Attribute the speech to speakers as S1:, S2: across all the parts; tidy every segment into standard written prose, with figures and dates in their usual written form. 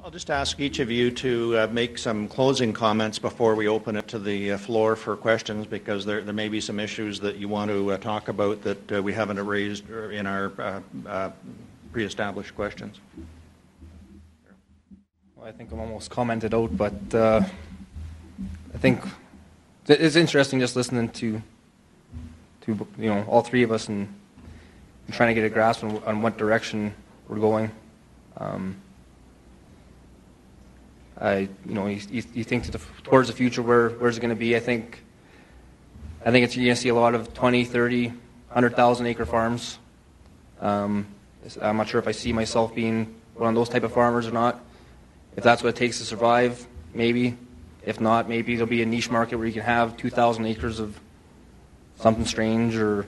S1: I'll just ask each of you to make some closing comments before we open it to the floor for questions, because there may be some issues that you want to talk about that we haven't raised in our pre-established questions.
S2: Well, I think I'm almost commented out, but I think it's interesting just listening to all three of us and trying to get a grasp on what direction we're going. You think towards the future, where's it going to be? I think you're going to see a lot of 20, 30, 100,000 acre farms. I'm not sure if I see myself being one of those type of farmers or not. If that's what it takes to survive, maybe. If not, maybe there'll be a niche market where you can have 2,000 acres of something strange, or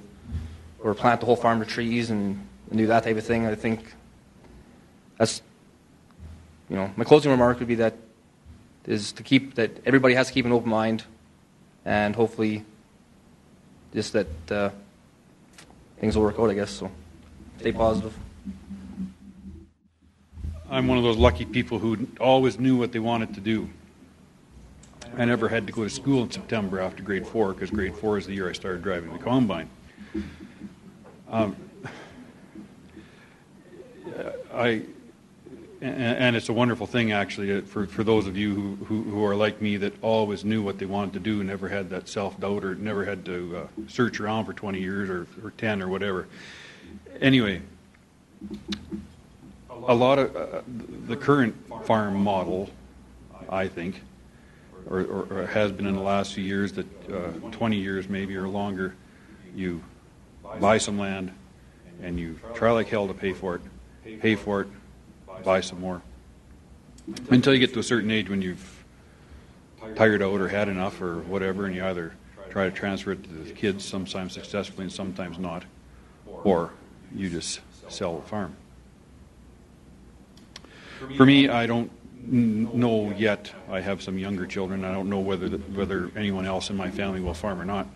S2: plant the whole farm to trees and do that type of thing. I think that's, my closing remark would be that everybody has to keep an open mind, and hopefully just that things will work out, I guess. So stay positive.
S3: I'm one of those lucky people who always knew what they wanted to do. I never had to go to school in September after grade 4, because grade 4 is the year I started driving the combine. And it's a wonderful thing, actually, for those of you who are like me, that always knew what they wanted to do, never had that self-doubt, or never had to search around for 20 years or 10 or whatever. Anyway, a lot of the current farm model, I think, or has been in the last few years, that 20 years maybe or longer, you buy some land and you try like hell to pay for it, buy some more, until you get to a certain age when you've tired out or had enough or whatever, and you either try to transfer it to the kids, sometimes successfully and sometimes not, or you just sell the farm. For me, I don't know yet. I have some younger children. I don't know whether anyone else in my family will farm or not.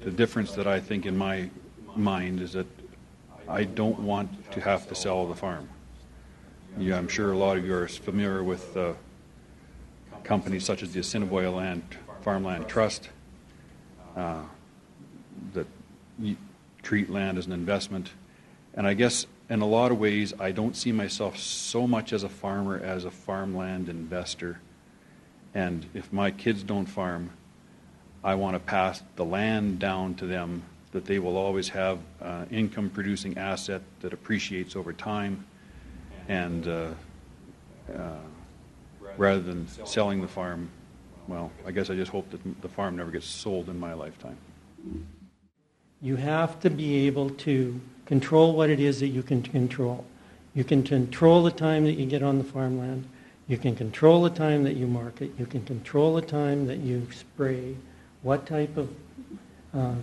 S3: The difference that I think in my mind is that I don't want to have to sell the farm. Yeah, I'm sure a lot of you are familiar with companies such as the Assiniboia Farmland Trust that treat land as an investment. And I guess in a lot of ways, I don't see myself so much as a farmer as a farmland investor. And if my kids don't farm, I want to pass the land down to them, that they will always have income-producing asset that appreciates over time, and rather than selling the farm, well, I guess I just hope that the farm never gets sold in my lifetime.
S4: You have to be able to control what it is that you can control. You can control the time that you get on the farmland. You can control the time that you market. You can control the time that you spray, what type of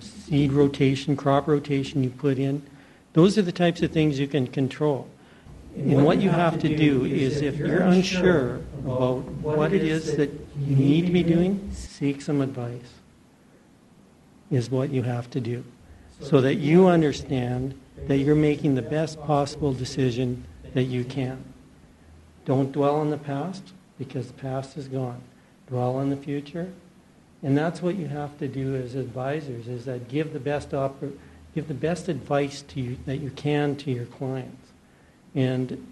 S4: seed rotation, crop rotation you put in. Those are the types of things you can control. And what you have to do is, if you're unsure about what it is that you need to be doing, seek some advice, is what you have to do, so that you understand that you're making the best possible decision that you can. Don't dwell on the past, because the past is gone. Dwell on the future. And that's what you have to do as advisors, is that give the best advice to you that you can to your clients. And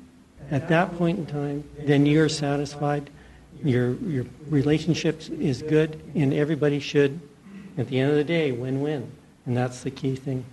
S4: at that point in time, then you're satisfied, your relationship is good, and everybody should, at the end of the day, win-win. And that's the key thing.